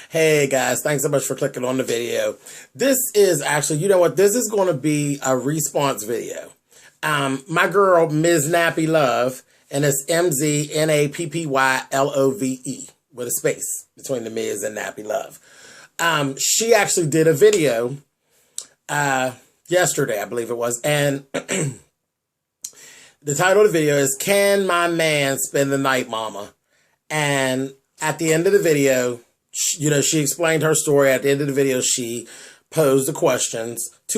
Hey guys, thanks so much for clicking on the video. This is actually, you know what, this is going to be a response video. My girl, Ms. Nappy Love, and it's MZNAPPYLOVE with a space between the Ms. and Nappy Love. She actually did a video yesterday, I believe it was, and the title of the video is, Can My Man Spend the Night, Mama? And at the end of the video, you know, she explained her story. At the end of the video, she posed two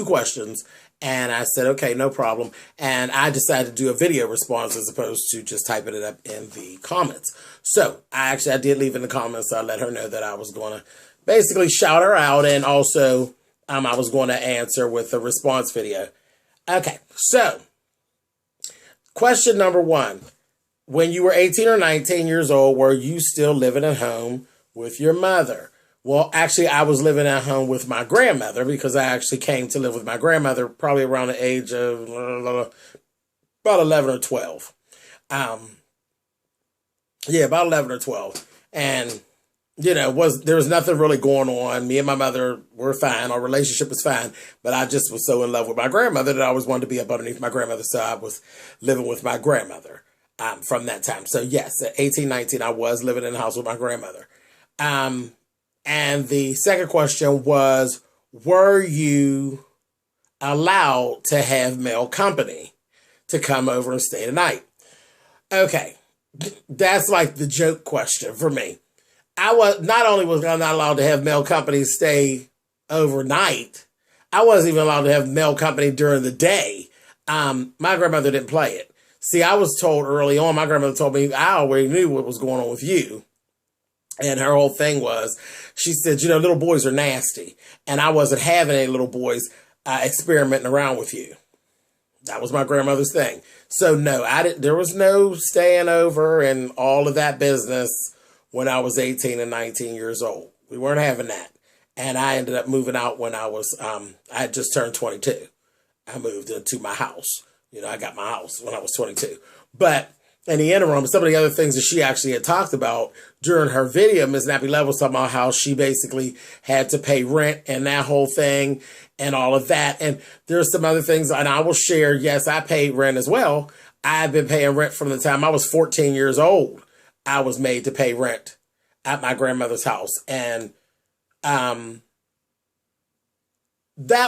questions, and I said, okay, no problem. And I decided to do a video response as opposed to just typing it up in the comments. So I did leave in the comments. I let her know that I was going to basically shout her out, and also I was going to answer with a response video. Okay, so question number one. When you were 18 or 19 years old, were you still living at home with your mother? Well, actually, I was living at home with my grandmother because I actually came to live with my grandmother probably around the age of about 11 or 12. Yeah, about 11 or 12. And, you know, there was nothing really going on. Me and my mother were fine. Our relationship was fine. But I just was so in love with my grandmother that I always wanted to be up underneath my grandmother. So I was living with my grandmother from that time. So yes, at 18, 19, I was living in the house with my grandmother. And the second question was, were you allowed to have male company to come over and stay the night? Okay, that's like the joke question for me. Not only was I not allowed to have male company stay overnight, I wasn't even allowed to have male company during the day. My grandmother didn't play it. See, I was told early on, my grandmother told me, I already knew what was going on with you. And her whole thing was, she said, you know, little boys are nasty. And I wasn't having any little boys experimenting around with you. That was my grandmother's thing. So no, there was no staying over and all of that business when I was 18 and 19 years old. We weren't having that. And I ended up moving out when I had just turned 22. I moved into my house. You know, I got my house when I was 22. But in the interim, some of the other things that she actually had talked about during her video, Ms. Nappy Love was talking about how she basically had to pay rent and that whole thing and all of that. And there's some other things, and I will share, yes, I paid rent as well. I've been paying rent from the time I was 14 years old. I was made to pay rent at my grandmother's house. And that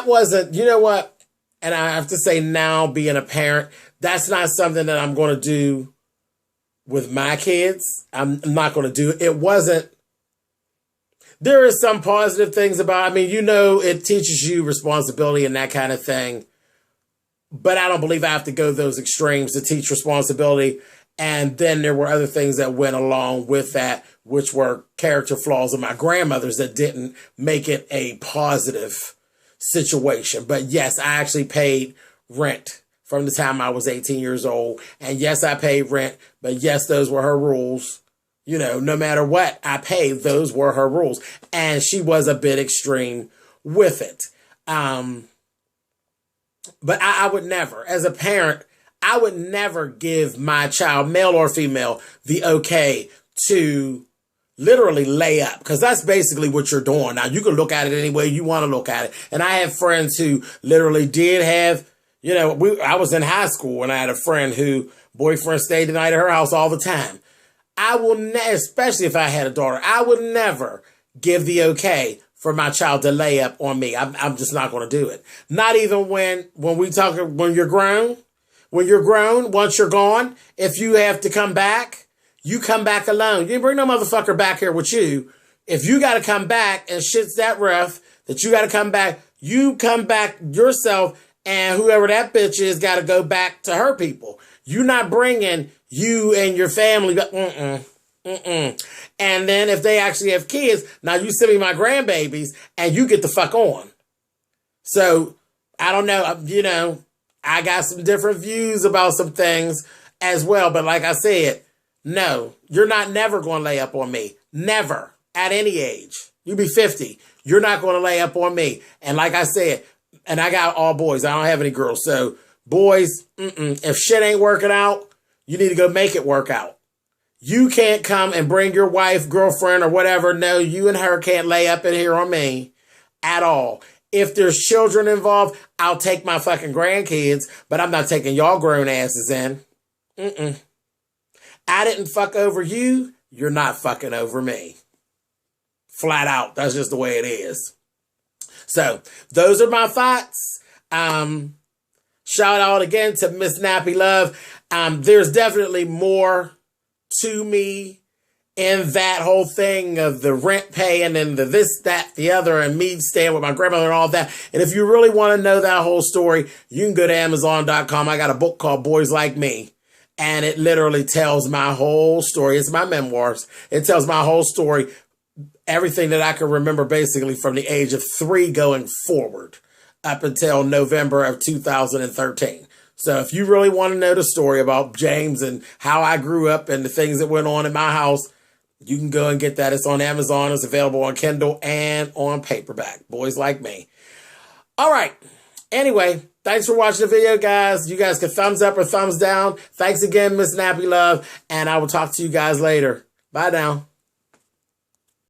wasn't, you know what? And I have to say now, being a parent, that's not something that I'm going to do with my kids. I'm not going to do it. It wasn't. There are some positive things about, I mean, you know, it teaches you responsibility and that kind of thing. But I don't believe I have to go those extremes to teach responsibility. And then there were other things that went along with that, which were character flaws of my grandmother's that didn't make it a positive situation. But yes, I actually paid rent from the time I was 18 years old. And yes, I paid rent, but yes, those were her rules. You know, no matter what I paid, those were her rules. And she was a bit extreme with it. But I would never, as a parent, I would never give my child, male or female, the okay to literally lay up, because that's basically what you're doing. Now, you can look at it any way you want to look at it. And I have friends who literally did have, you know, I was in high school and I had a friend who boyfriend stayed the night at her house all the time. I will especially if I had a daughter, I would never give the okay for my child to lay up on me. I'm just not going to do it. Not even when you're grown. When you're grown, once you're gone, if you have to come back, you come back alone. You didn't bring no motherfucker back here with you. If you got to come back and shit's that rough that you got to come back, you come back yourself, and whoever that bitch is got to go back to her people. You're not bringing you and your family back. And then if they actually have kids, now you send me my grandbabies and you get the fuck on. So I don't know, you know, I got some different views about some things as well. But like I said, no, you're not never going to lay up on me. Never. At any age. You be 50. You're not going to lay up on me. And like I said, and I got all boys. I don't have any girls. So boys, if shit ain't working out, you need to go make it work out. You can't come and bring your wife, girlfriend, or whatever. No, you and her can't lay up in here on me at all. If there's children involved, I'll take my fucking grandkids, but I'm not taking y'all grown asses in. I didn't fuck over you. You're not fucking over me. Flat out. That's just the way it is. So those are my thoughts. Shout out again to Miss Nappy Love. There's definitely more to me in that whole thing of the rent paying and the this, that, the other, and me staying with my grandmother and all that. And if you really want to know that whole story, you can go to Amazon.com. I got a book called Boys Like Me. And it literally tells my whole story. It's my memoirs. It tells my whole story. Everything that I can remember basically from the age of 3 going forward up until November of 2013. So if you really want to know the story about James and how I grew up and the things that went on in my house, you can go and get that. It's on Amazon. It's available on Kindle and on paperback. Boys Like Me. All right. Anyway, thanks for watching the video, guys. You guys can thumbs up or thumbs down. Thanks again, Miss Nappy Love. And I will talk to you guys later. Bye now.